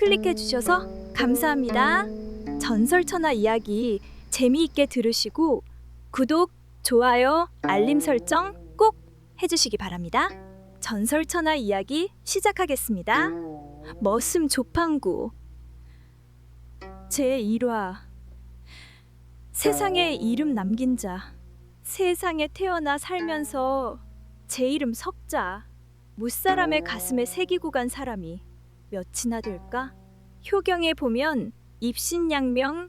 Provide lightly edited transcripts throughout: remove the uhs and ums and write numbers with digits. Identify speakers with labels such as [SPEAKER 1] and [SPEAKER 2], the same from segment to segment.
[SPEAKER 1] 클릭해 주셔서 감사합니다. 전설천하 이야기 재미있게 들으시고 구독, 좋아요, 알림 설정 꼭 해주시기 바랍니다. 전설천하 이야기 시작하겠습니다. 머슴 조팡구 제1화 세상에 이름 남긴 자. 세상에 태어나 살면서 제 이름 석자, 무사람의 가슴에 새기고 간 사람이 몇이나 될까? 효경에 보면 입신양명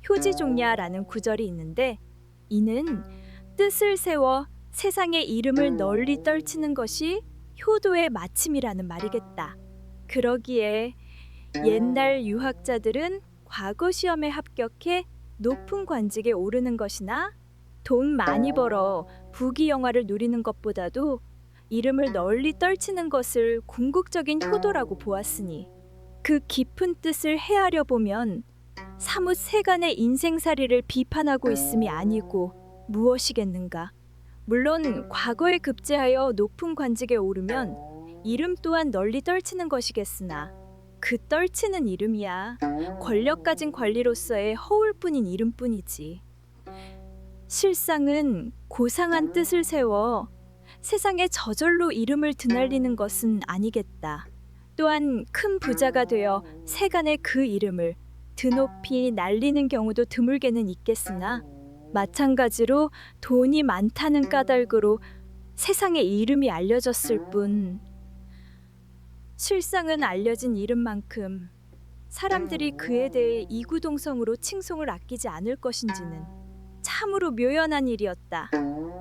[SPEAKER 1] 효지종야라는 구절이 있는데, 이는 뜻을 세워 세상의 이름을 널리 떨치는 것이 효도의 마침이라는 말이겠다. 그러기에 옛날 유학자들은 과거 시험에 합격해 높은 관직에 오르는 것이나 돈 많이 벌어 부귀영화를 누리는 것보다도 이름을 널리 떨치는 것을 궁극적인 효도라고 보았으니, 그 깊은 뜻을 헤아려 보면 사뭇 세간의 인생살이를 비판하고 있음이 아니고 무엇이겠는가. 물론 과거에 급제하여 높은 관직에 오르면 이름 또한 널리 떨치는 것이겠으나, 그 떨치는 이름이야 권력 가진 관리로서의 허울뿐인 이름뿐이지. 실상은 고상한 뜻을 세워 세상에 저절로 이름을 드날리는 것은 아니겠다. 또한 큰 부자가 되어 세간의 그 이름을 드높이 날리는 경우도 드물게는 있겠으나, 마찬가지로 돈이 많다는 까닭으로 세상에 이름이 알려졌을 뿐, 실상은 알려진 이름만큼 사람들이 그에 대해 이구동성으로 칭송을 아끼지 않을 것인지는 참으로 묘연한 일이었다.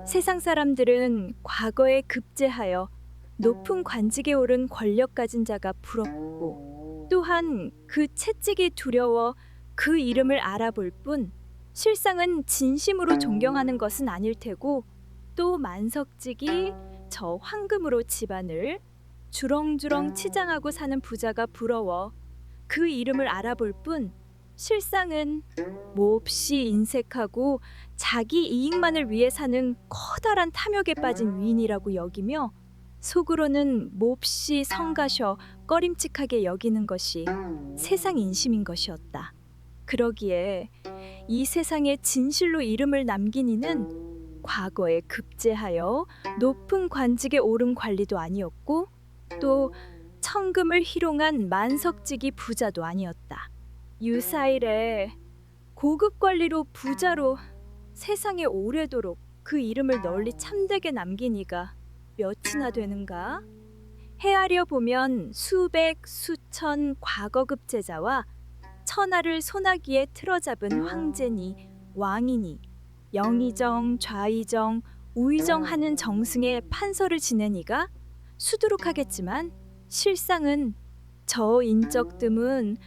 [SPEAKER 1] 세상 사람들은 과거에 급제하여 높은 관직에 오른 권력 가진 자가 부럽고, 또한 그 채찍이 두려워 그 이름을 알아볼 뿐, 실상은 진심으로 존경하는 것은 아닐 테고, 또 만석직이 저 황금으로 집안을 주렁주렁 치장하고 사는 부자가 부러워 그 이름을 알아볼 뿐, 실상은 몹시 인색하고 자기 이익만을 위해 사는 커다란 탐욕에 빠진 위인이라고 여기며, 속으로는 몹시 성가셔 꺼림칙하게 여기는 것이 세상 인심인 것이었다. 그러기에 이 세상에 진실로 이름을 남긴 이는 과거에 급제하여 높은 관직에 오른 관리도 아니었고, 또 천금을 희롱한 만석직이 부자도 아니었다. 유사일에 고급 관리로 부자로 세상에 오래도록 그 이름을 널리 참되게 남긴 이가 몇이나 되는가? 헤아려 보면 수백 수천 과거급 제자와 천하를 소나기에 틀어잡은 황제니 왕이니 영의정 좌의정 우의정 하는 정승의 판서를 지낸 이가 수두룩하겠지만, 실상은 저 인적 뜸은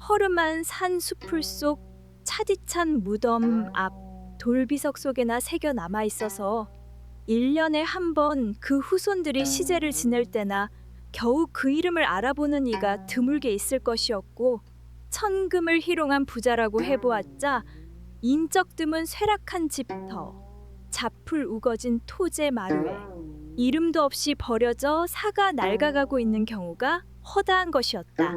[SPEAKER 1] 허름한 산 수풀 속 차디찬 무덤 앞 돌비석 속에나 새겨 남아 있어서 1년에 한 번 그 후손들이 시제를 지낼 때나 겨우 그 이름을 알아보는 이가 드물게 있을 것이었고, 천금을 희롱한 부자라고 해보았자 인적 뜸은 쇠락한 집터, 잡풀 우거진 토제 마루에 이름도 없이 버려져 사가 낡아가고 있는 경우가 허다한 것이었다.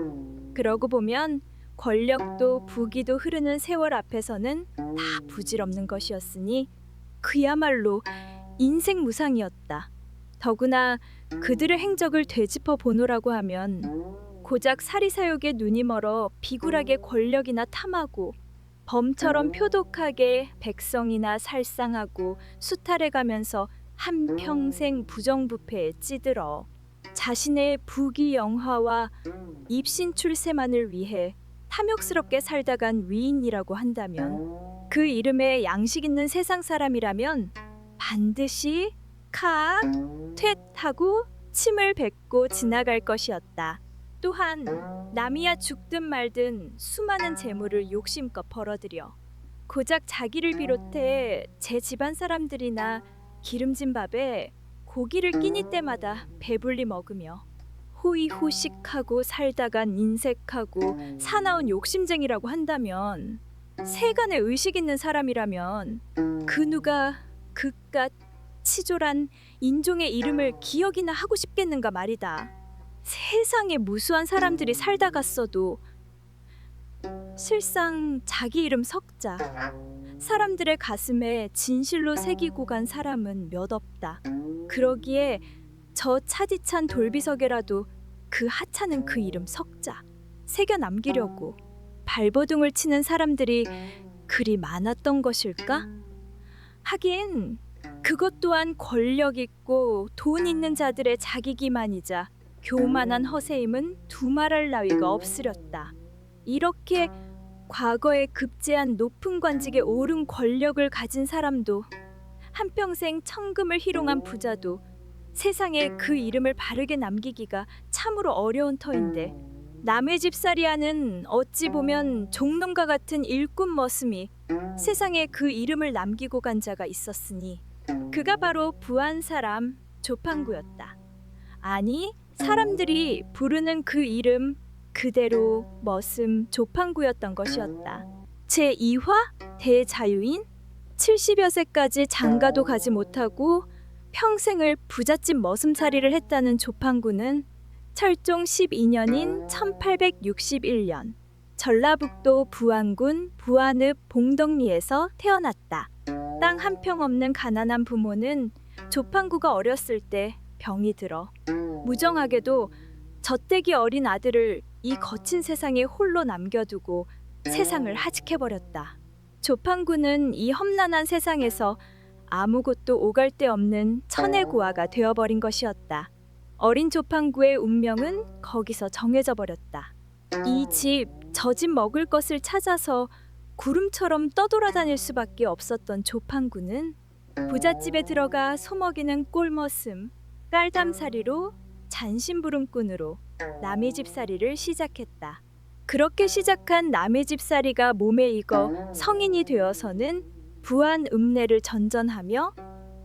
[SPEAKER 1] 그러고 보면 권력도 부귀도 흐르는 세월 앞에서는 다 부질없는 것이었으니 그야말로 인생 무상이었다. 더구나 그들의 행적을 되짚어 보노라고 하면 고작 사리사욕에 눈이 멀어 비굴하게 권력이나 탐하고, 범처럼 표독하게 백성이나 살상하고 수탈해가면서 한평생 부정부패에 찌들어 자신의 부귀영화와 입신출세만을 위해 탐욕스럽게 살다간 위인이라고 한다면, 그 이름에 양식 있는 세상 사람이라면 반드시 칵! 퇴! 하고 침을 뱉고 지나갈 것이었다. 또한 남이야 죽든 말든 수많은 재물을 욕심껏 벌어들여 고작 자기를 비롯해 제 집안 사람들이나 기름진 밥에 고기를 끼니 때마다 배불리 먹으며 호의호식하고 살다간 인색하고 사나운 욕심쟁이라고 한다면, 세간에 의식 있는 사람이라면 그 누가 그깟 치졸한 인종의 이름을 기억이나 하고 싶겠는가 말이다. 세상에 무수한 사람들이 살다 갔어도 실상 자기 이름 석자. 사람들의 가슴에 진실로 새기고 간 사람은 몇 없다. 그러기에 저 차디찬 돌비석에라도 그 하찮은 그 이름 석자 새겨 남기려고 발버둥을 치는 사람들이 그리 많았던 것일까? 하긴 그것 또한 권력 있고 돈 있는 자들의 자기기만이자 교만한 허세임은 두말할 나위가 없으렸다. 이렇게 과거에 급제한 높은 관직에 오른 권력을 가진 사람도 한평생 천금을 희롱한 부자도 세상에 그 이름을 바르게 남기기가 참으로 어려운 터인데 남의 집살이하는 어찌 보면 종놈과 같은 일꾼 머슴이 세상에 그 이름을 남기고 간 자가 있었으니 그가 바로 부한 사람 조판구였다. 아니 사람들이 부르는 그 이름 그대로 머슴 조판구였던 것이었다. 제2화 대자유인 70여 세까지 장가도 가지 못하고 평생을 부잣집 머슴살이를 했다는 조판구는 철종 12년인 1861년 전라북도 부안군 부안읍 봉덕리에서 태어났다. 땅 한 평 없는 가난한 부모는 조판구가 어렸을 때 병이 들어 무정하게도 젖대기 어린 아들을 이 거친 세상에 홀로 남겨두고 세상을 하직해버렸다. 조판구는 이 험난한 세상에서 아무것도 오갈 데 없는 천혜고아가 되어버린 것이었다. 어린 조판구의 운명은 거기서 정해져 버렸다. 이 집, 저 집 먹을 것을 찾아서 구름처럼 떠돌아다닐 수밖에 없었던 조판구는 부잣집에 들어가 소먹이는 꼴머슴, 깔담살이로 잔심부름꾼으로 남의 집살이를 시작했다. 그렇게 시작한 남의 집살이가 몸에 익어 성인이 되어서는 부한 읍내를 전전하며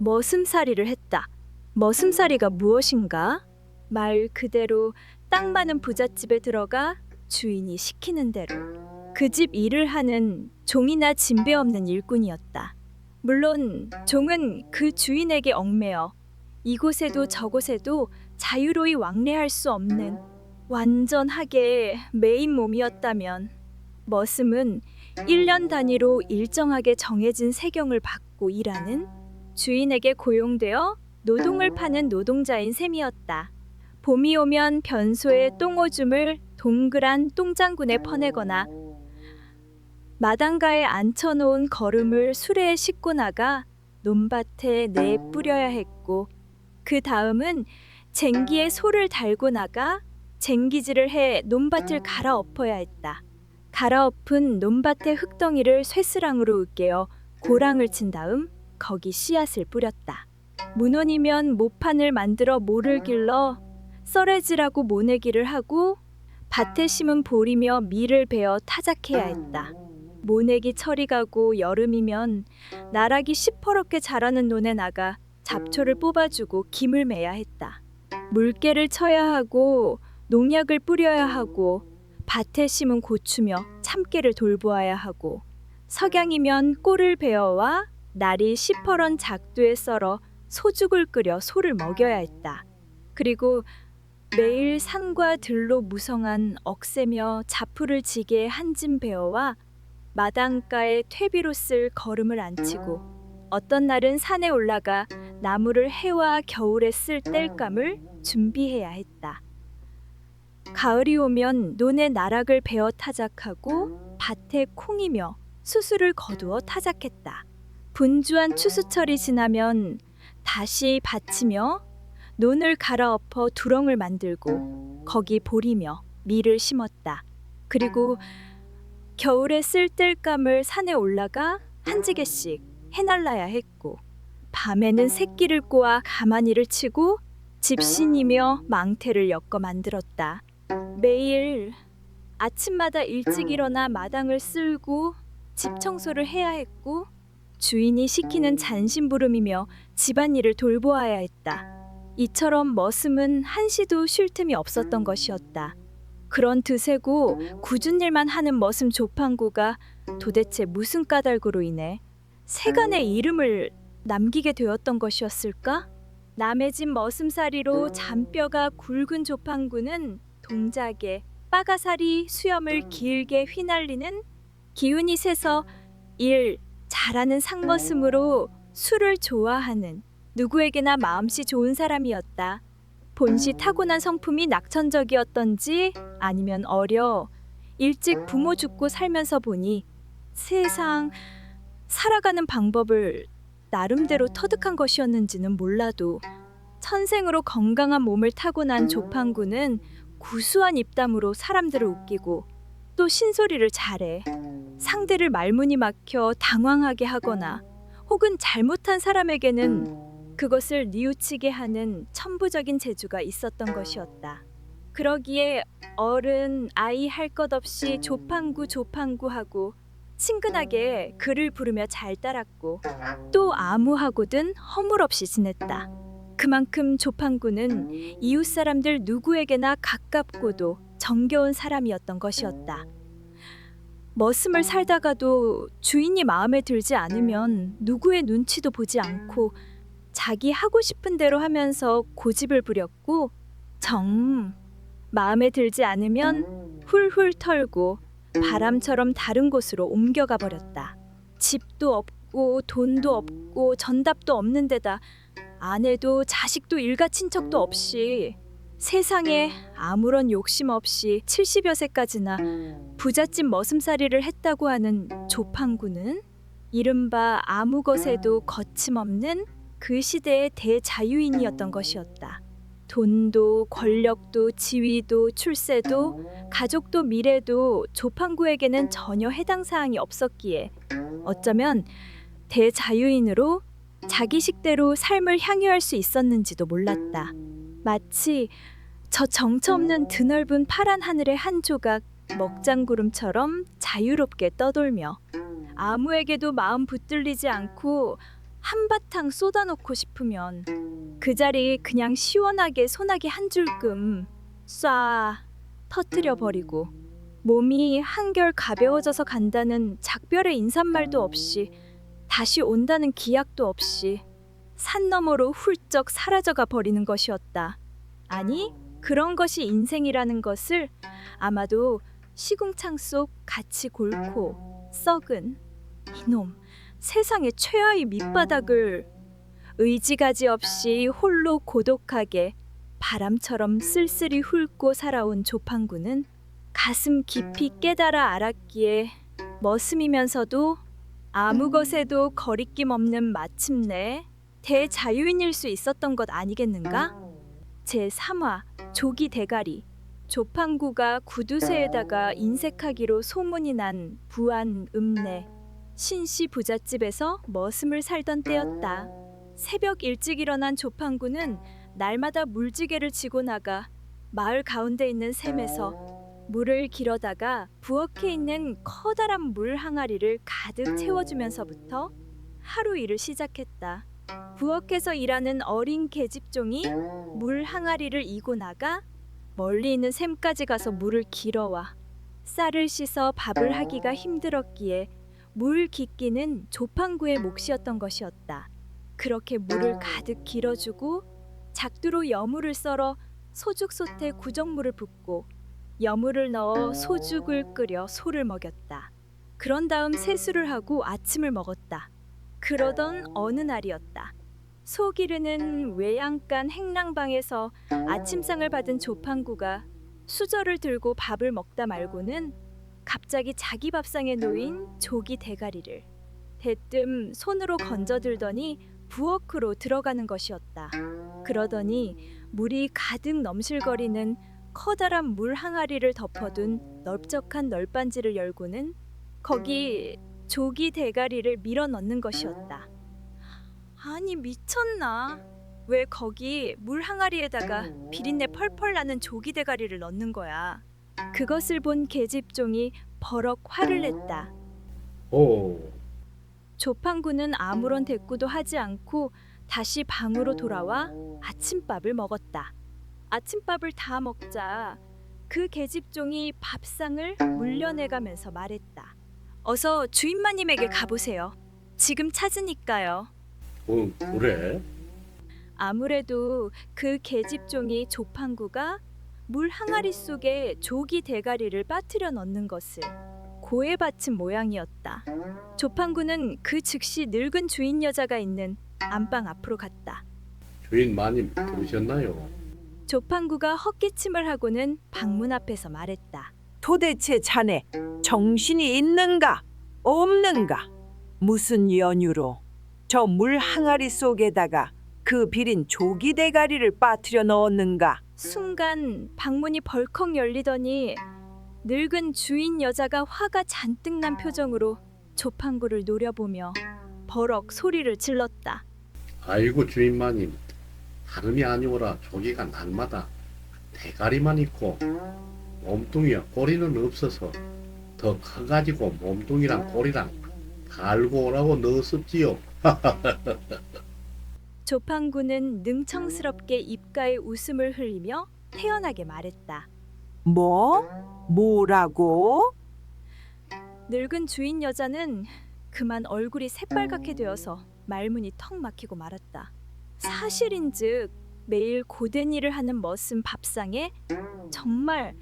[SPEAKER 1] 머슴살이를 했다. 머슴살이가 무엇인가? 말 그대로 땅 많은 부잣집에 들어가 주인이 시키는 대로 그 집 일을 하는 종이나 진배 없는 일꾼이었다. 물론 종은 그 주인에게 얽매여 이곳에도 저곳에도 자유로이 왕래할 수 없는 완전하게 매인 몸이었다면 머슴은 1년 단위로 일정하게 정해진 세경을 받고 일하는 주인에게 고용되어 노동을 파는 노동자인 셈이었다. 봄이 오면 변소에 똥오줌을 동그란 똥장군에 퍼내거나 마당가에 앉혀놓은 거름을 수레에 싣고 나가 논밭에 내 뿌려야 했고 그 다음은 쟁기에 소를 달고 나가 쟁기질을 해 논밭을 갈아엎어야 했다. 갈아엎은 논밭의 흙덩이를 쇠스랑으로 으깨어 고랑을 친 다음 거기 씨앗을 뿌렸다. 문헌이면 모판을 만들어 모를 길러 썰애질하고 모내기를 하고 밭에 심은 보리며 밀을 베어 타작해야 했다. 모내기 철이 가고 여름이면 나락이 시퍼렇게 자라는 논에 나가 잡초를 뽑아주고 김을 매야 했다. 물개를 쳐야 하고 농약을 뿌려야 하고 밭에 심은 고추며 참깨를 돌보아야 하고 석양이면 꿀을 베어와 날이 시퍼런 작두에 썰어 소죽을 끓여 소를 먹여야 했다. 그리고 매일 산과 들로 무성한 억새며 자풀을 지게 한 짐 베어와 마당가에 퇴비로 쓸 거름을 안치고 어떤 날은 산에 올라가 나무를 해와 겨울에 쓸 땔감을 준비해야 했다. 가을이 오면 논에 나락을 베어 타작하고 밭에 콩이며 수수를 거두어 타작했다. 분주한 추수철이 지나면 다시 밭이며 논을 갈아엎어 두렁을 만들고 거기 보리며 밀을 심었다. 그리고 겨울에 쓸 땔감을 산에 올라가 한 지게씩 해날라야 했고 밤에는 새끼를 꼬아 가마니를 치고 집신이며 망태를 엮어 만들었다. 매일 아침마다 일찍 일어나 마당을 쓸고 집 청소를 해야 했고 주인이 시키는 잔심부름이며 집안일을 돌보아야 했다. 이처럼 머슴은 한시도 쉴 틈이 없었던 것이었다. 그런 드세고 굳은 일만 하는 머슴 조판구가 도대체 무슨 까닭으로 인해 세간의 이름을 남기게 되었던 것이었을까? 남의 집 머슴살이로 잔뼈가 굵은 조판구는 동작에 빠가사리 수염을 길게 휘날리는 기운이 세서 일 잘하는 상머슴으로 술을 좋아하는 누구에게나 마음씨 좋은 사람이었다. 본시 타고난 성품이 낙천적이었던지 아니면 어려 일찍 부모 죽고 살면서 보니 세상 살아가는 방법을 나름대로 터득한 것이었는지는 몰라도 천생으로 건강한 몸을 타고난 조판구는 구수한 입담으로 사람들을 웃기고 또 신소리를 잘해 상대를 말문이 막혀 당황하게 하거나 혹은 잘못한 사람에게는 그것을 뉘우치게 하는 천부적인 재주가 있었던 것이었다. 그러기에 어른 아이 할 것 없이 조판구 조판구 하고 친근하게 그를 부르며 잘 따랐고 또 아무하고든 허물없이 지냈다. 그만큼 조판구는 이웃 사람들 누구에게나 가깝고도 정겨운 사람이었던 것이었다. 머슴을 살다가도 주인이 마음에 들지 않으면 누구의 눈치도 보지 않고 자기 하고 싶은 대로 하면서 고집을 부렸고 정 마음에 들지 않으면 훌훌 털고 바람처럼 다른 곳으로 옮겨가 버렸다. 집도 없고 돈도 없고 전답도 없는 데다 아내도 자식도 일가 친척도 없이 세상에 아무런 욕심 없이 70여 세까지나 부잣집 머슴살이를 했다고 하는 조판구는 이른바 아무 것에도 거침없는 그 시대의 대자유인이었던 것이었다. 돈도 권력도 지위도 출세도 가족도 미래도 조판구에게는 전혀 해당 사항이 없었기에 어쩌면 대자유인으로 자기 식대로 삶을 향유할 수 있었는지도 몰랐다. 마치 저 정처 없는 드넓은 파란 하늘의 한 조각 먹장구름처럼 자유롭게 떠돌며 아무에게도 마음 붙들리지 않고 한바탕 쏟아놓고 싶으면 그 자리 그냥 시원하게 소나기 한 줄끔 쏴 터뜨려 버리고 몸이 한결 가벼워져서 간다는 작별의 인사말도 없이 다시 온다는 기약도 없이 산 너머로 훌쩍 사라져가 버리는 것이었다. 아니 그런 것이 인생이라는 것을 아마도 시궁창 속 같이 골고 썩은 이놈 세상의 최하위 밑바닥을 의지가지 없이 홀로 고독하게 바람처럼 쓸쓸히 훑고 살아온 조판구는 가슴 깊이 깨달아 알았기에 머슴이면서도 아무 것에도 거리낌 없는 마침내 대자유인일 수 있었던 것 아니겠는가? 제3화 조기 대가리. 조판구가 구두쇠에다가 인색하기로 소문이 난 부안 읍내 신씨 부잣집에서 머슴을 살던 때였다. 새벽 일찍 일어난 조판구는 날마다 물지개를 지고 나가 마을 가운데 있는 샘에서 물을 길어다가 부엌에 있는 커다란 물 항아리를 가득 채워주면서부터 하루 일을 시작했다. 부엌에서 일하는 어린 계집종이 물 항아리를 이고 나가 멀리 있는 샘까지 가서 물을 길어와 쌀을 씻어 밥을 하기가 힘들었기에 물 깃기는 조판구의 몫이었던 것이었다. 그렇게 물을 가득 길어주고 작두로 여물을 썰어 소죽솥에 구정물을 붓고 여물을 넣어 소죽을 끓여 소를 먹였다. 그런 다음 세수를 하고 아침을 먹었다. 그러던 어느 날이었다. 소 기르는 외양간 행랑방에서 아침상을 받은 조판구가 수저를 들고 밥을 먹다 말고는 갑자기 자기 밥상에 놓인 조기 대가리를 대뜸 손으로 건져들더니 부엌으로 들어가는 것이었다. 그러더니 물이 가득 넘실거리는 커다란 물 항아리를 덮어둔 넓적한 널빤지를 열고는 거기 조기 대가리를 밀어 넣는 것이었다. 아니 미쳤나? 왜 거기 물 항아리에다가 비린내 펄펄 나는 조기 대가리를 넣는 거야? 그것을 본 계집종이 버럭 화를 냈다.
[SPEAKER 2] 오,
[SPEAKER 1] 조판구는 아무런 대꾸도 하지 않고 다시 방으로 돌아와 아침밥을 먹었다. 아침밥을 다 먹자 그 계집종이 밥상을 물려내가면서 말했다. 어서 주인마님에게 가보세요. 지금 찾으니까요.
[SPEAKER 2] 그래?
[SPEAKER 1] 아무래도 그 계집종이 조판구가 물 항아리 속에 조기 대가리를 빠뜨려 넣는 것을 고에 바친 모양이었다. 조판구는 그 즉시 늙은 주인 여자가 있는 안방 앞으로 갔다.
[SPEAKER 2] 주인 마님 부르셨나요?
[SPEAKER 1] 조판구가 헛기침을 하고는 방문 앞에서 말했다.
[SPEAKER 3] 도대체 자네 정신이 있는가 없는가? 무슨 연유로 저 물 항아리 속에다가 그 비린 조기 대가리를 빠뜨려 넣었는가?
[SPEAKER 1] 순간 방문이 벌컥 열리더니 늙은 주인 여자가 화가 잔뜩 난 표정으로 조판구를 노려보며 버럭 소리를 질렀다.
[SPEAKER 2] 아이고 주인 마님, 다름이 아니오라 조기가 날마다 대가리만 있고 몸뚱이와 꼬리는 없어서 더 커가지고 몸뚱이랑 꼬리랑 달고 오라고 넣었었지요.
[SPEAKER 1] 조판구는 능청스럽게 입가에 웃음을 흘리며 태연하게 말했다.
[SPEAKER 3] 뭐라고?
[SPEAKER 1] 늙은 주인 여자는 그만 얼굴이 새빨갛게 되어서 말문이 턱 막히고 말았다. 사실인즉 매일 고된 일을 하는 머슴 밥상에 정말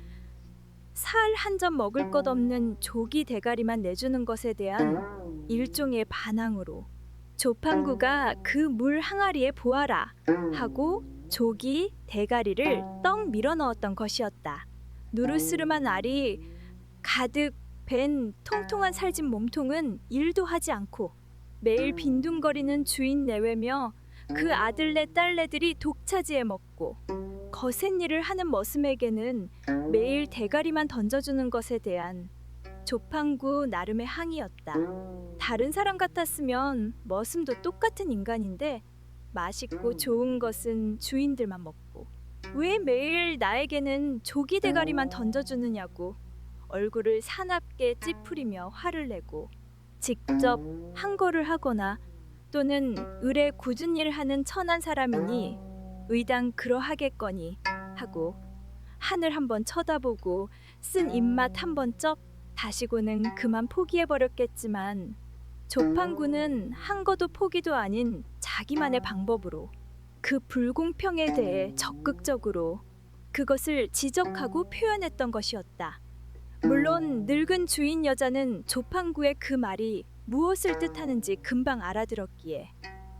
[SPEAKER 1] 살 한 점 먹을 것 없는 조기 대가리만 내주는 것에 대한 일종의 반항으로 조판구가 그 물 항아리에 보아라 하고 조기 대가리를 떡 밀어 넣었던 것이었다. 누르스름한 알이 가득 밴 통통한 살진 몸통은 일도 하지 않고 매일 빈둥거리는 주인 내외며 그 아들네 딸네들이 독차지해 먹고 거센 일을 하는 머슴에게는 매일 대가리만 던져주는 것에 대한 조판구 나름의 항의였다. 다른 사람 같았으면 머슴도 똑같은 인간인데 맛있고 좋은 것은 주인들만 먹고 왜 매일 나에게는 조기 대가리만 던져주느냐고 얼굴을 사납게 찌푸리며 화를 내고 직접 항거를 하거나 또는 을에 굳은 일을 하는 천한 사람이니 의당 그러하겠거니 하고 하늘 한번 쳐다보고 쓴 입맛 한번 쩍 다시고는 그만 포기해버렸겠지만 조판구는 항거도 포기도 아닌 자기만의 방법으로 그 불공평에 대해 적극적으로 그것을 지적하고 표현했던 것이었다. 물론 늙은 주인 여자는 조판구의 그 말이 무엇을 뜻하는지 금방 알아들었기에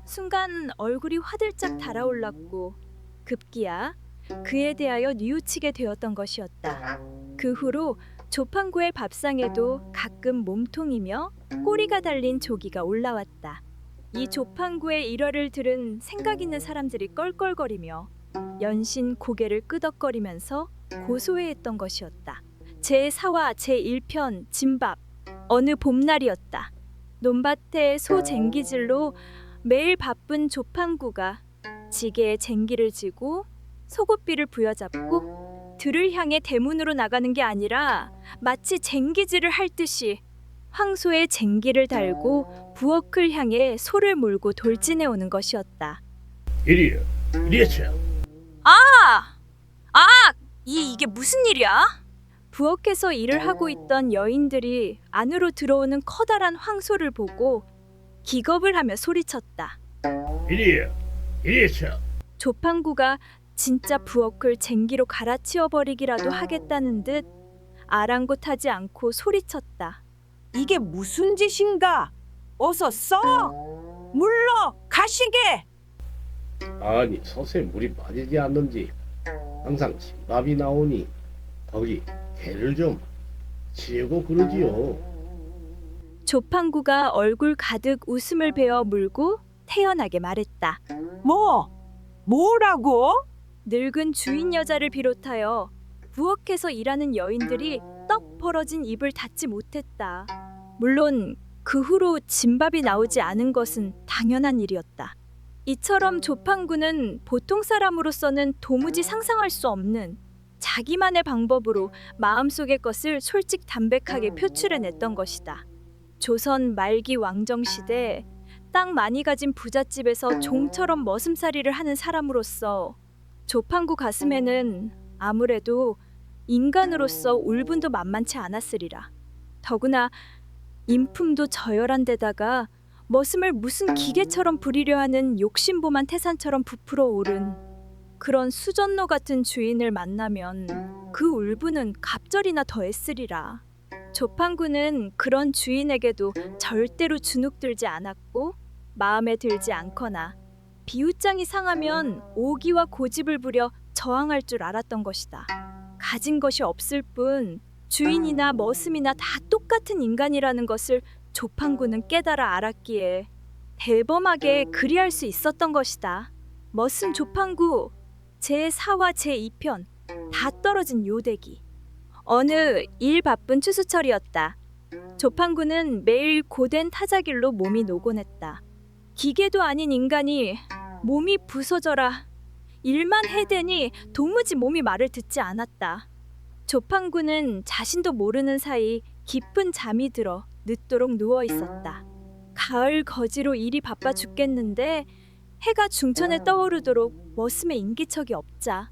[SPEAKER 1] 순간 얼굴이 화들짝 달아올랐고 급기야 그에 대하여 뉘우치게 되었던 것이었다. 그 후로 조판구의 밥상에도 가끔 몸통이며 꼬리가 달린 조기가 올라왔다. 이 조판구의 일화를 들은 생각 있는 사람들이 껄껄거리며 연신 고개를 끄덕거리면서 고소해했던 것이었다. 제4화 제1편 진밥. 어느 봄날이었다. 논밭에 소 쟁기질로 매일 바쁜 조판구가 지게에 쟁기를 지고 소고삐를 부여잡고 들을 향해 대문으로 나가는 게 아니라 마치 쟁기질을 할 듯이 황소에 쟁기를 달고 부엌을 향해 소를 몰고 돌진해 오는 것이었다.
[SPEAKER 2] 이리요, 이리야.
[SPEAKER 1] 이게 무슨 일이야? 부엌에서 일을 하고 있던 여인들이 안으로 들어오는 커다란 황소를 보고 기겁을 하며 소리쳤다.
[SPEAKER 2] 이리요, 이리야.
[SPEAKER 1] 조판구가 진짜 부엌을 쟁기로 갈아치워 버리기라도 하겠다는 듯 아랑곳하지 않고 소리쳤다.
[SPEAKER 3] 이게 무슨 짓인가? 어서 써! 물러 가시게!
[SPEAKER 2] 아니 솥에 물이 빠지지 않는지 항상 진밥이 나오니 거기 개를 좀 치우고 그러지요.
[SPEAKER 1] 조판구가 얼굴 가득 웃음을 베어 물고 태연하게 말했다.
[SPEAKER 3] 뭐라고?
[SPEAKER 1] 늙은 주인 여자를 비롯하여 부엌에서 일하는 여인들이 떡 벌어진 입을 닫지 못했다. 물론 그 후로 진밥이 나오지 않은 것은 당연한 일이었다. 이처럼 조판구는 보통 사람으로서는 도무지 상상할 수 없는 자기만의 방법으로 마음속의 것을 솔직담백하게 표출해냈던 것이다. 조선 말기 왕정시대 땅 많이 가진 부잣집에서 종처럼 머슴살이를 하는 사람으로서 조판구 가슴에는 아무래도 인간으로서 울분도 만만치 않았으리라. 더구나 인품도 저열한 데다가 머슴을 무슨 기계처럼 부리려 하는 욕심보만 태산처럼 부풀어 오른 그런 수전노 같은 주인을 만나면 그 울분은 갑절이나 더했으리라. 조판구는 그런 주인에게도 절대로 주눅들지 않았고 마음에 들지 않거나 비웃장이 상하면 오기와 고집을 부려 저항할 줄 알았던 것이다. 가진 것이 없을 뿐 주인이나 머슴이나 다 똑같은 인간이라는 것을 조판구는 깨달아 알았기에 대범하게 그리할 수 있었던 것이다. 머슴 조판구 제4화 제2편 다 떨어진 요대기. 어느 일 바쁜 추수철이었다. 조판구는 매일 고된 타작일로 몸이 노곤했다. 기계도 아닌 인간이 몸이 부서져라 일만 해대니 도무지 몸이 말을 듣지 않았다. 조판구는 자신도 모르는 사이 깊은 잠이 들어 늦도록 누워 있었다. 가을 거지로 일이 바빠 죽겠는데 해가 중천에 떠오르도록 머슴의 인기척이 없자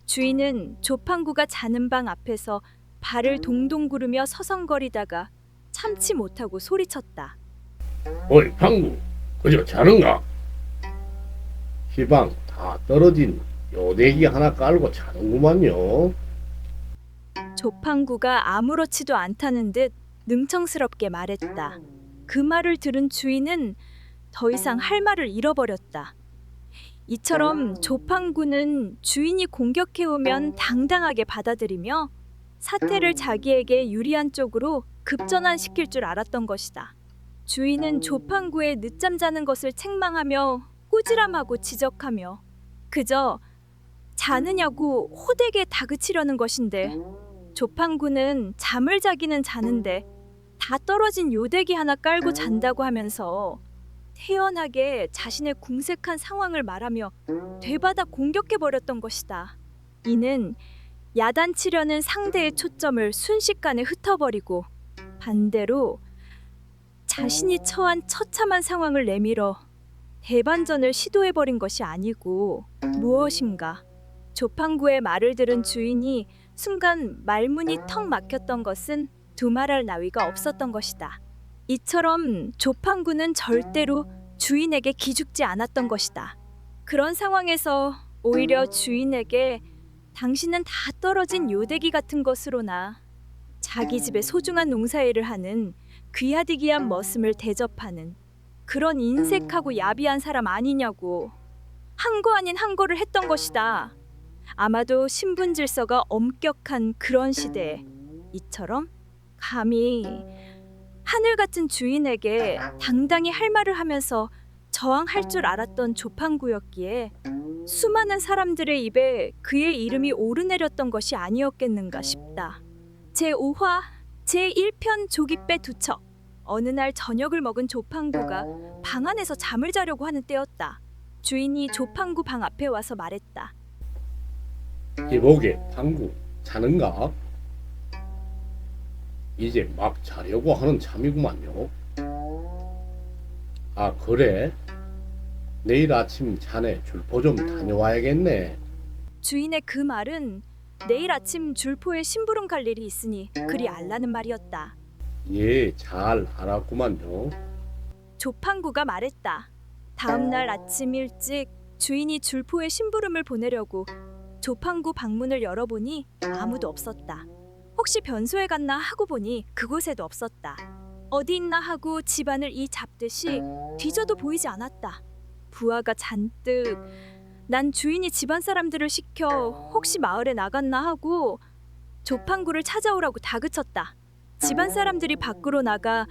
[SPEAKER 1] 주인은 조판구가 자는 방 앞에서 발을 동동 구르며 서성거리다가 참지 못하고 소리쳤다.
[SPEAKER 2] 어이 방구, 그저 자는가? 희방 다 떨어진 요대기 하나 깔고 자는구만요.
[SPEAKER 1] 조판구가 아무렇지도 않다는 듯 능청스럽게 말했다. 그 말을 들은 주인은 더 이상 할 말을 잃어버렸다. 이처럼 조판구는 주인이 공격해오면 당당하게 받아들이며 사태를 자기에게 유리한 쪽으로 급전환시킬 줄 알았던 것이다. 주인은 조판구의 늦잠 자는 것을 책망하며 꾸지람하고 지적하며 그저 자느냐고 호되게 다그치려는 것인데 조판구는 잠을 자기는 자는데 다 떨어진 요대기 하나 깔고 잔다고 하면서 태연하게 자신의 궁색한 상황을 말하며 되받아 공격해버렸던 것이다. 이는 야단치려는 상대의 초점을 순식간에 흩어버리고 반대로 자신이 처한 처참한 상황을 내밀어 대반전을 시도해버린 것이 아니고 무엇인가. 조판구의 말을 들은 주인이 순간 말문이 턱 막혔던 것은 두말할 나위가 없었던 것이다. 이처럼 조판구는 절대로 주인에게 기죽지 않았던 것이다. 그런 상황에서 오히려 주인에게 당신은 다 떨어진 요대기 같은 것으로나 자기 집에 소중한 농사일을 하는 귀하디기한 머슴을 대접하는 그런 인색하고 야비한 사람 아니냐고 한 거 아닌 한 거를 했던 것이다. 아마도 신분 질서가 엄격한 그런 시대에 이처럼 감히 하늘 같은 주인에게 당당히 할 말을 하면서 저항할 줄 알았던 조판구였기에 수많은 사람들의 입에 그의 이름이 오르내렸던 것이 아니었겠는가 싶다. 제5화 제1편 조깃배 두척. 어느 날 저녁을 먹은 조판구가 방 안에서 잠을 자려고 하는 때였다. 주인이 조판구 방 앞에 와서 말했다.
[SPEAKER 2] 이보게 방구, 자는가? 이제 막 자려고 하는 잠이구만요. 아 그래? 내일 아침 자네 줄포 좀 다녀와야겠네.
[SPEAKER 1] 주인의 그 말은 내일 아침 줄포에 심부름 갈 일이 있으니 그리 알라는 말이었다.
[SPEAKER 2] 예, 잘 알았구만요.
[SPEAKER 1] 조판구가 말했다. 다음 날 아침 일찍 주인이 줄포에 심부름을 보내려고 조판구 방문을 열어보니 아무도 없었다. 혹시 변소에 갔나 하고 보니 그곳에도 없었다. 어디 있나 하고 집안을 이 잡듯이 뒤져도 보이지 않았다. 부하가 잔뜩 난 주인이 집안 사람들을 시켜 혹시 마을에 나갔나 하고 조판구를 찾아오라고 다그쳤다. 집안 사람들이 밖으로 나가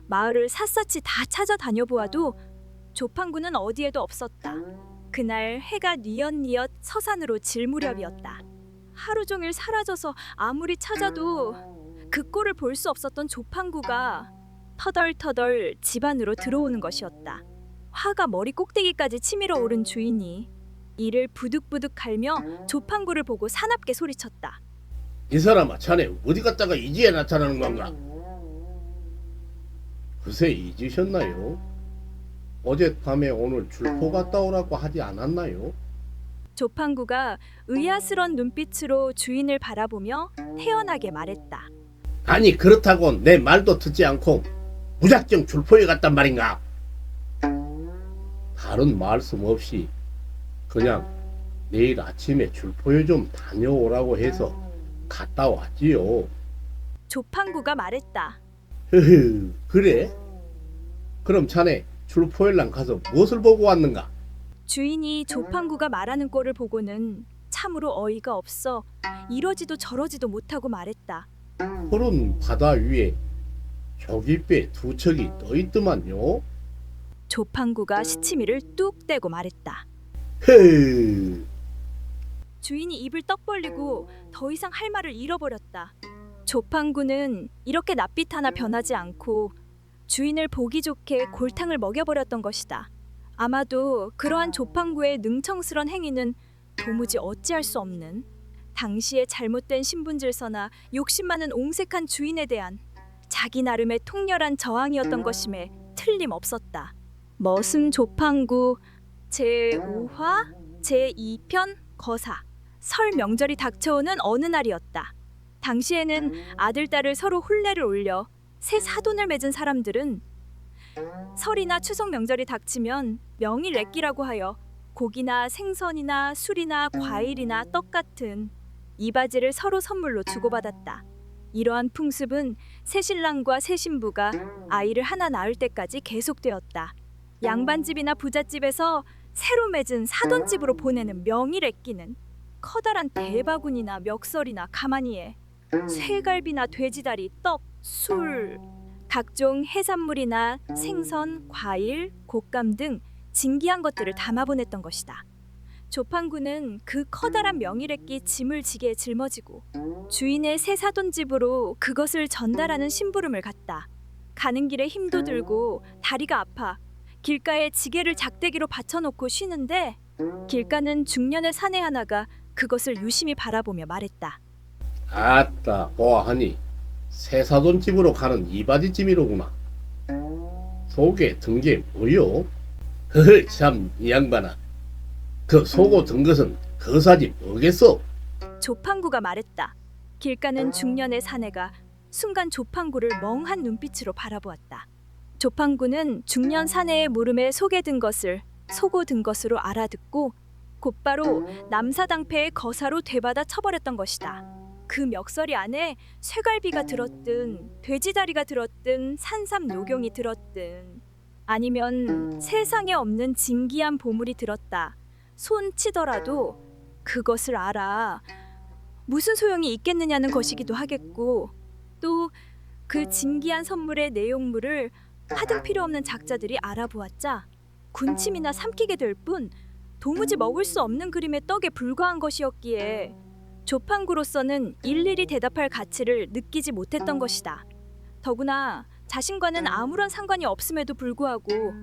[SPEAKER 1] 마을을 샅샅이 다 찾아다녀 보아도 조판구는 어디에도 없었다. 그날 해가 뉘엿뉘엿 서산으로 질 무렵이었다. 하루 종일 사라져서 아무리 찾아도 그 꼴을 볼 수 없었던 조판구가 터덜터덜 집 안으로 들어오는 것이었다. 화가 머리 꼭대기까지 치밀어 오른 주인이 이를 부득부득 갈며 조판구를 보고 사납게 소리쳤다.
[SPEAKER 2] 이 사람아, 자네 어디 갔다가 이지에 나타나는 건가? 그새 잊으셨나요? 어젯밤에 오늘 줄포 갔다 오라고 하지 않았나요?
[SPEAKER 1] 조판구가 의아스런 눈빛으로 주인을 바라보며 태연하게 말했다.
[SPEAKER 2] 아니 그렇다고 내 말도 듣지 않고 무작정 줄포에 갔단 말인가? 다른 말씀 없이 그냥 내일 아침에 줄포에 좀 다녀오라고 해서 갔다 왔지요.
[SPEAKER 1] 조판구가 말했다.
[SPEAKER 2] 흐흐, 그래? 그럼 자네 줄포엘랑 가서 무엇을 보고 왔는가?
[SPEAKER 1] 주인이 조판구가 말하는 꼴을 보고는 참으로 어이가 없어 이러지도 저러지도 못하고 말했다.
[SPEAKER 2] 푸른 바다 위에 조깃배 두 척이 떠 있더만요.
[SPEAKER 1] 조판구가 시치미를 뚝 떼고 말했다.
[SPEAKER 2] 헤,
[SPEAKER 1] 주인이 입을 떡 벌리고 더 이상 할 말을 잃어버렸다. 조판구는 이렇게 낯빛 하나 변하지 않고 주인을 보기 좋게 골탕을 먹여버렸던 것이다. 아마도 그러한 조판구의 능청스런 행위는 도무지 어찌할 수 없는 당시의 잘못된 신분질서나 욕심 많은 옹색한 주인에 대한 자기 나름의 통렬한 저항이었던 것임에 틀림없었다. 머슴 조판구 제5화 제2편 거사. 설 명절이 닥쳐오는 어느 날이었다. 당시에는 아들 딸을 서로 혼례를 올려 새 사돈을 맺은 사람들은 설이나 추석 명절이 닥치면 명일례끼라고 하여 고기나 생선이나 술이나 과일이나 떡 같은 이바지를 서로 선물로 주고받았다. 이러한 풍습은 새 신랑과 새 신부가 아이를 하나 낳을 때까지 계속되었다. 양반집이나 부잣집에서 새로 맺은 사돈집으로 보내는 명일례끼는 커다란 대바구니나 멱살이나 가마니에 쇠갈비나 돼지다리, 떡, 술, 각종 해산물이나 생선, 과일, 곶감 등 진귀한 것들을 담아보냈던 것이다. 조판구는 그 커다란 명일례끼 짐을 지게 짊어지고 주인의 새 사돈집으로 그것을 전달하는 심부름을 갔다. 가는 길에 힘도 들고 다리가 아파 길가에 지게를 작대기로 받쳐놓고 쉬는데 길가는 중년의 사내 하나가 그것을 유심히 바라보며 말했다.
[SPEAKER 2] 아따 보아하니 새사돈 집으로 가는 이바지짐이로구나. 속에 든 게 뭐요? 허허, 참 이 양반아, 그 속고 든 것은 거사지 뭐겠어?
[SPEAKER 1] 조판구가 말했다. 길가는 중년의 사내가 순간 조판구를 멍한 눈빛으로 바라보았다. 조판구는 중년 사내의 물음에 속에 든 것을 속고 든 것으로 알아듣고 곧바로 남사당패의 거사로 되받아 쳐버렸던 것이다. 그 멱살이 안에 쇠갈비가 들었든 돼지다리가 들었든 산삼 녹용이 들었든 아니면 세상에 없는 진귀한 보물이 들었다 손 치더라도 그것을 알아 무슨 소용이 있겠느냐는 것이기도 하겠고 또 그 진귀한 선물의 내용물을 하등 필요 없는 작자들이 알아보았자 군침이나 삼키게 될 뿐 도무지 먹을 수 없는 그림의 떡에 불과한 것이었기에 조판구로서는 일일이 대답할 가치를 느끼지 못했던 것이다. 더구나 자신과는 아무런 상관이 없음에도 불구하고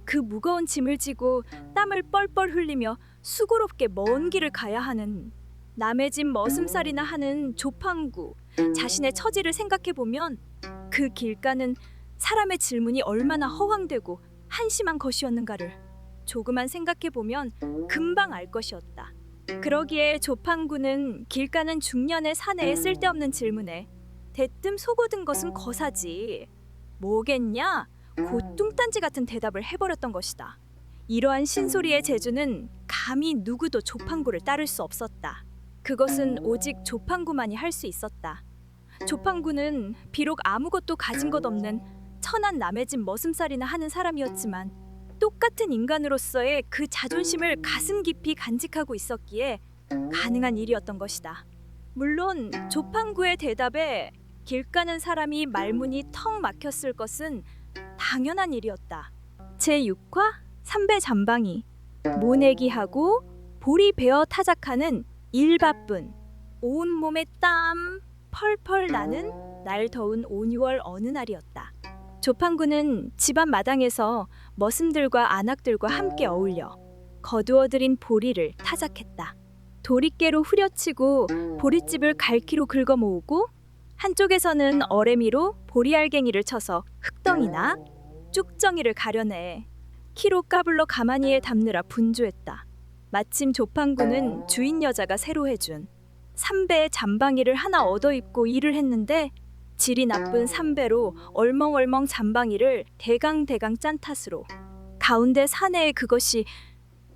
[SPEAKER 1] 그 무거운 짐을 지고 땀을 뻘뻘 흘리며 수고롭게 먼 길을 가야 하는 남의 집 머슴살이나 하는 조판구 자신의 처지를 생각해보면 그 길가는 사람의 질문이 얼마나 허황되고 한심한 것이었는가를 조금만 생각해보면 금방 알 것이었다. 그러기에 조판구는 길가는 중년의 사내의 쓸데없는 질문에 대뜸 속어든 것은 거사지 뭐겠냐? 곧 뚱딴지 같은 대답을 해버렸던 것이다. 이러한 신소리의 재주는 감히 누구도 조판구를 따를 수 없었다. 그것은 오직 조판구만이 할 수 있었다. 조판구는 비록 아무것도 가진 것 없는 천한 남의 집 머슴살이나 하는 사람이었지만 똑같은 인간으로서의 그 자존심을 가슴 깊이 간직하고 있었기에 가능한 일이었던 것이다. 물론 조판구의 대답에 길 가는 사람이 말문이 턱 막혔을 것은 당연한 일이었다. 제6화 삼배잠방이 모내기하고 볼이 베어 타작하는 일바쁜 온몸에 땀 펄펄 나는 날 더운 온유월 어느 날이었다. 조판구는 집안 마당에서 머슴들과 안악들과 함께 어울려 거두어들인 보리를 타작했다. 도리깨로 후려치고 보리집을 갈퀴로 긁어 모으고 한쪽에서는 어레미로 보리알갱이를 쳐서 흙덩이나 쭉정이를 가려내 키로 까불러 가마니에 담느라 분주했다. 마침 조판구는 주인 여자가 새로 해준 삼배의 잠방이를 하나 얻어입고 일을 했는데 질이 나쁜 삼배로 얼멍얼멍 잠방이를 대강대강 짠 탓으로 가운데 사내에 그것이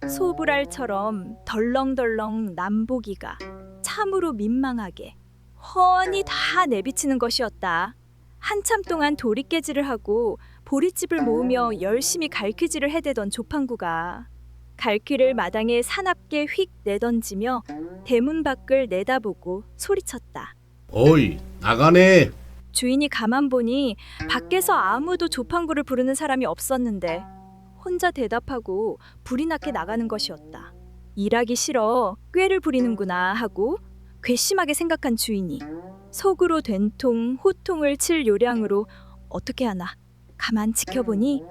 [SPEAKER 1] 소불알처럼 덜렁덜렁 남보기가 참으로 민망하게 훤히 다 내비치는 것이었다. 한참 동안 도리깨질을 하고 보릿집을 모으며 열심히 갈퀴질을 해대던 조판구가 갈퀴를 마당에 사납게 휙 내던지며 대문 밖을 내다보고 소리쳤다.
[SPEAKER 2] 어이, 나가네.
[SPEAKER 1] 주인이 가만 보니 밖에서 아무도 조판구를 부르는 사람이 없었는데 혼자 대답하고 불이 나게 나가는 것이었다. 일하기 싫어 꾀를 부리는구나 하고 괘씸하게 생각한 주인이 속으로 된통 호통을 칠 요량으로 어떻게 하나 가만 지켜보니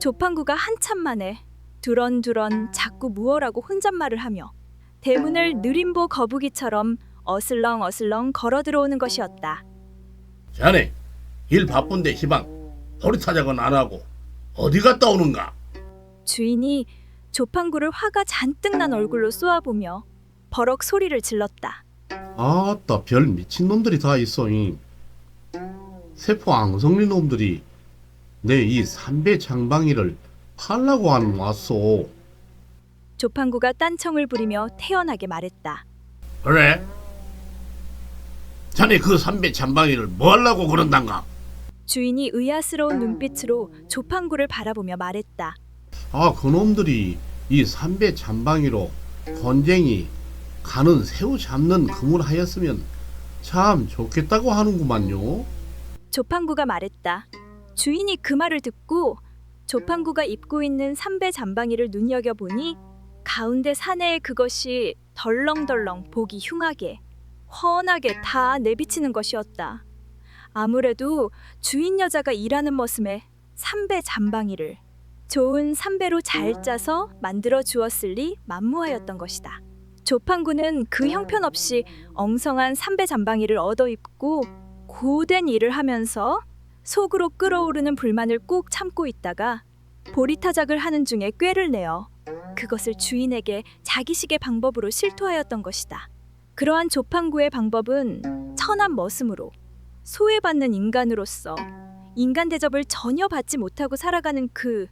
[SPEAKER 1] 조판구가 한참 만에 두런두런 자꾸 무어라고 혼잣말을 하며 대문을 느림보 거북이처럼 어슬렁어슬렁 걸어 들어오는 것이었다.
[SPEAKER 2] 자네, 일 바쁜데 희방 보리타작은 안 하고 어디 갔다 오는가?
[SPEAKER 1] 주인이 조판구를 화가 잔뜩 난 얼굴로 쏘아보며 버럭 소리를 질렀다.
[SPEAKER 2] 아따, 별 미친놈들이 다 있어잉. 세포 앙성리 놈들이 내 이 삼배 장방이를 팔라고 하는 왔소.
[SPEAKER 1] 조판구가 딴청을 부리며 태연하게 말했다.
[SPEAKER 2] 그래? 자네 그 삼배 장방이를 뭐 하려고 그런단가?
[SPEAKER 1] 주인이 의아스러운 눈빛으로 조판구를 바라보며 말했다.
[SPEAKER 2] 아, 그놈들이 이 삼배 잠방이로 건쟁이 가는 새우 잡는 금을 하였으면 참 좋겠다고 하는구만요.
[SPEAKER 1] 조판구가 말했다. 주인이 그 말을 듣고 조판구가 입고 있는 삼배 잠방이를 눈여겨보니 가운데 사내에 그것이 덜렁덜렁 보기 흉하게 훤하게 다 내비치는 것이었다. 아무래도 주인 여자가 일하는 머슴에 삼배 잠방이를 좋은 삼배로 잘 짜서 만들어 주었을리 만무하였던 것이다. 조판구는 그 형편없이 엉성한 삼배 잠방이를 얻어 입고 고된 일을 하면서 속으로 끓어오르는 불만을 꾹 참고 있다가 보리타작을 하는 중에 꾀를 내어 그것을 주인에게 자기식의 방법으로 실토하였던 것이다. 그러한 조판구의 방법은 천한 머슴으로 소외받는 인간으로서 인간 대접을 전혀 받지 못하고 살아가는 그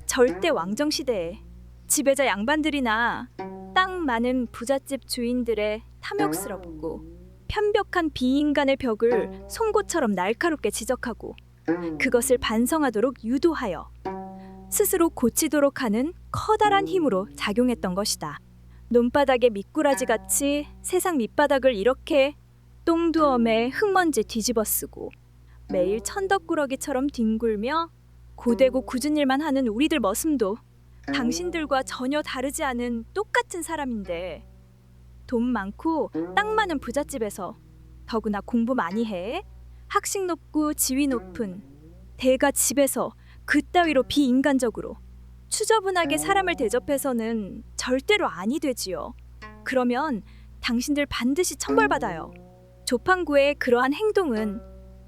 [SPEAKER 1] 절대 왕정 시대에 지배자 양반들이나 땅 많은 부잣집 주인들의 탐욕스럽고 편벽한 비인간의 벽을 송곳처럼 날카롭게 지적하고 그것을 반성하도록 유도하여 스스로 고치도록 하는 커다란 힘으로 작용했던 것이다. 논바닥에 미꾸라지같이 세상 밑바닥을 이렇게 똥두엄에 흙먼지 뒤집어 쓰고 매일 천덕꾸러기처럼 뒹굴며 고되고 굳은 일만 하는 우리들 머슴도 당신들과 전혀 다르지 않은 똑같은 사람인데 돈 많고 땅 많은 부잣집에서 더구나 공부 많이 해 학식 높고 지위 높은 대가 집에서 그따위로 비인간적으로 추저분하게 사람을 대접해서는 절대로 아니 되지요. 그러면 당신들 반드시 처벌받아요. 조판구의 그러한 행동은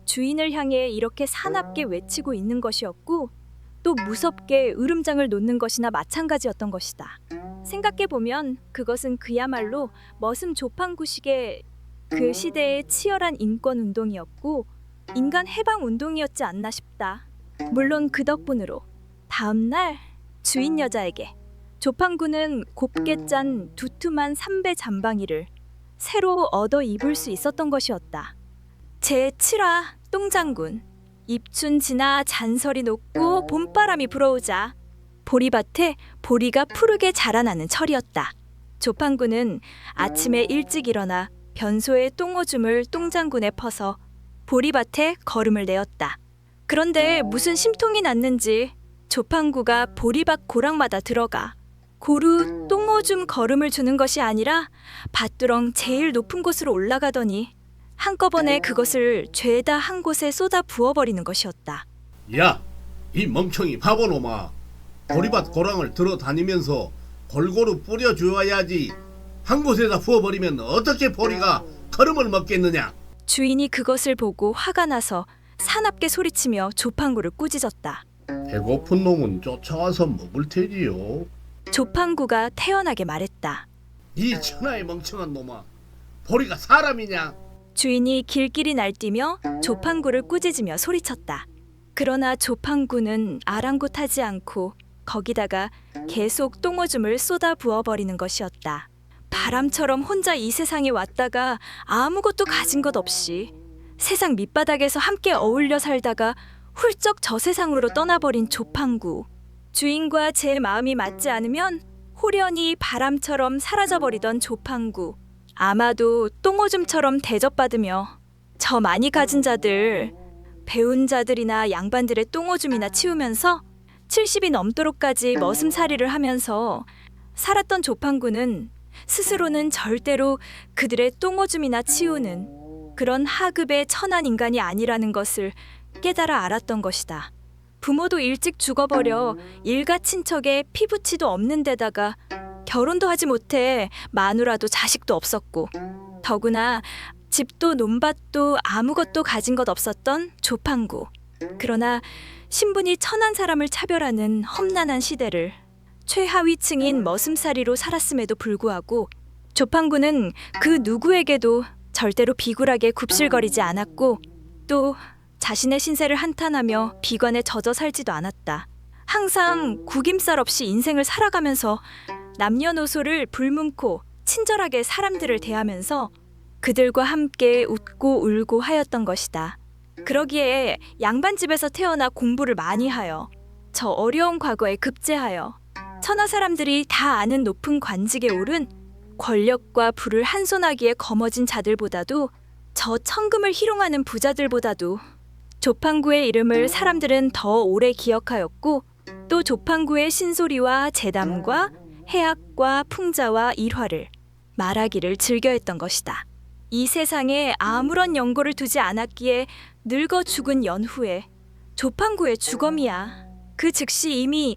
[SPEAKER 1] 주인을 향해 이렇게 사납게 외치고 있는 것이었고 또 무섭게 으름장을 놓는 것이나 마찬가지였던 것이다. 생각해보면 그것은 그야말로 머슴 조판구식의 그 시대의 치열한 인권운동이었고 인간 해방운동이었지 않나 싶다. 물론 그 덕분으로 다음날 주인 여자에게 조판구는 곱게 짠 두툼한 삼배 잠방이를 새로 얻어 입을 수 있었던 것이었다. 제7화 똥장군. 입춘 지나 잔설이 녹고 봄바람이 불어오자 보리밭에 보리가 푸르게 자라나는 철이었다. 조판구는 아침에 일찍 일어나 변소에 똥오줌을 똥장군에 퍼서 보리밭에 거름을 내었다. 그런데 무슨 심통이 났는지 조판구가 보리밭 고랑마다 들어가 고루 똥오줌 거름을 주는 것이 아니라 밭두렁 제일 높은 곳으로 올라가더니 한꺼번에 그것을 죄다 한 곳에 쏟아 부어버리는 것이었다.
[SPEAKER 2] 야, 이 멍청이 바보놈아. 보리밭 고랑을 들어 다니면서 골고루 뿌려주어야지. 한 곳에다 부어버리면 어떻게 보리가 거름을 먹겠느냐.
[SPEAKER 1] 주인이 그것을 보고 화가 나서 사납게 소리치며 조판구를 꾸짖었다.
[SPEAKER 2] 배고픈 놈은 쫓아와서 먹을 테지요.
[SPEAKER 1] 조판구가 태연하게 말했다.
[SPEAKER 2] 이 천하의 멍청한 놈아, 보리가 사람이냐?
[SPEAKER 1] 주인이 길길이 날뛰며 조판구를 꾸짖으며 소리쳤다. 그러나 조판구는 아랑곳하지 않고 거기다가 계속 똥오줌을 쏟아 부어버리는 것이었다. 바람처럼 혼자 이 세상에 왔다가 아무것도 가진 것 없이 세상 밑바닥에서 함께 어울려 살다가 훌쩍 저 세상으로 떠나버린 조판구. 주인과 제 마음이 맞지 않으면 호련히 바람처럼 사라져버리던 조판구. 아마도 똥오줌처럼 대접받으며 저 많이 가진 자들, 배운 자들이나 양반들의 똥오줌이나 치우면서 70이 넘도록까지 머슴살이를 하면서 살았던 조판구는 스스로는 절대로 그들의 똥오줌이나 치우는 그런 하급의 천한 인간이 아니라는 것을 깨달아 알았던 것이다. 부모도 일찍 죽어버려 일가 친척에 피부치도 없는 데다가 결혼도 하지 못해 마누라도 자식도 없었고 더구나 집도 논밭도 아무것도 가진 것 없었던 조판구. 그러나 신분이 천한 사람을 차별하는 험난한 시대를 최하위층인 머슴살이로 살았음에도 불구하고 조판구는 그 누구에게도 절대로 비굴하게 굽실거리지 않았고 또 자신의 신세를 한탄하며 비관에 젖어 살지도 않았다. 항상 구김살 없이 인생을 살아가면서 남녀노소를 불문코 친절하게 사람들을 대하면서 그들과 함께 웃고 울고 하였던 것이다. 그러기에 양반집에서 태어나 공부를 많이 하여 저 어려운 과거에 급제하여 천하 사람들이 다 아는 높은 관직에 오른 권력과 부를 한손하기에 거머쥔 자들보다도 저 천금을 희롱하는 부자들보다도 조판구의 이름을 사람들은 더 오래 기억하였고 또 조판구의 신소리와 재담과 해악과 풍자와 일화를 말하기를 즐겨했던 것이다. 이 세상에 아무런 연고를 두지 않았기에 늙어 죽은 연후에 조판구의 주검이야. 그 즉시 이미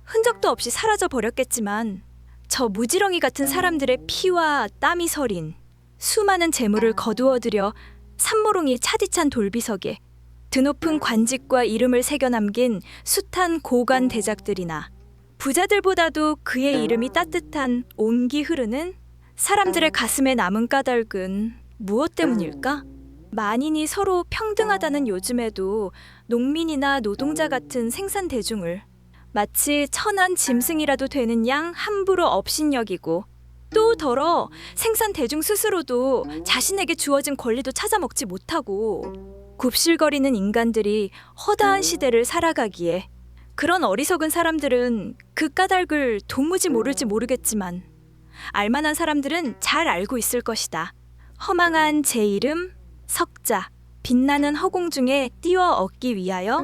[SPEAKER 1] 흔적도 없이 사라져 버렸겠지만 저 무지렁이 같은 사람들의 피와 땀이 서린 수많은 재물을 거두어들여 산모롱이 차디찬 돌비석에 드높은 관직과 이름을 새겨남긴 숱한 고관 대작들이나 부자들보다도 그의 이름이 따뜻한 온기 흐르는 사람들의 가슴에 남은 까닭은 무엇 때문일까? 만인이 서로 평등하다는 요즘에도 농민이나 노동자 같은 생산 대중을 마치 천한 짐승이라도 되는 양 함부로 업신여기고 또 더러 생산 대중 스스로도 자신에게 주어진 권리도 찾아먹지 못하고 굽실거리는 인간들이 허다한 시대를 살아가기에 그런 어리석은 사람들은 그 까닭을 도무지 모를지 모르겠지만 알만한 사람들은 잘 알고 있을 것이다. 허망한 제 이름 석자 빛나는 허공 중에 띄워 얻기 위하여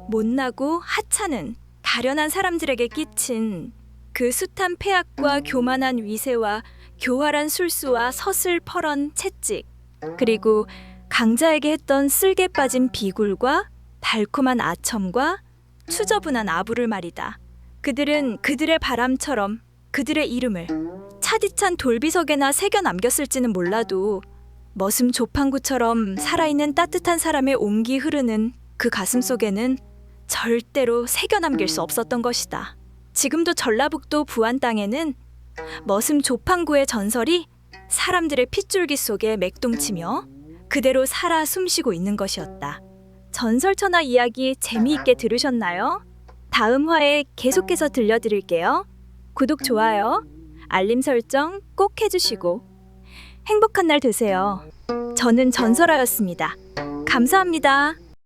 [SPEAKER 1] 못나고 하찮은 가련한 사람들에게 끼친 그 숱한 폐악과 교만한 위세와 교활한 술수와 서슬퍼런 채찍 그리고 강자에게 했던 쓸개 빠진 비굴과 달콤한 아첨과 추저분한 아부를 말이다. 그들은 그들의 바람처럼 그들의 이름을 차디찬 돌비석에나 새겨 남겼을지는 몰라도 머슴 조판구처럼 살아있는 따뜻한 사람의 온기 흐르는 그 가슴 속에는 절대로 새겨 남길 수 없었던 것이다. 지금도 전라북도 부안 땅에는 머슴 조판구의 전설이 사람들의 핏줄기 속에 맥동치며 그대로 살아 숨쉬고 있는 것이었다. 전설천하 이야기 재미있게 들으셨나요? 다음 화에 계속해서 들려드릴게요. 구독, 좋아요, 알림 설정 꼭 해주시고 행복한 날 되세요. 저는 전설아였습니다. 감사합니다.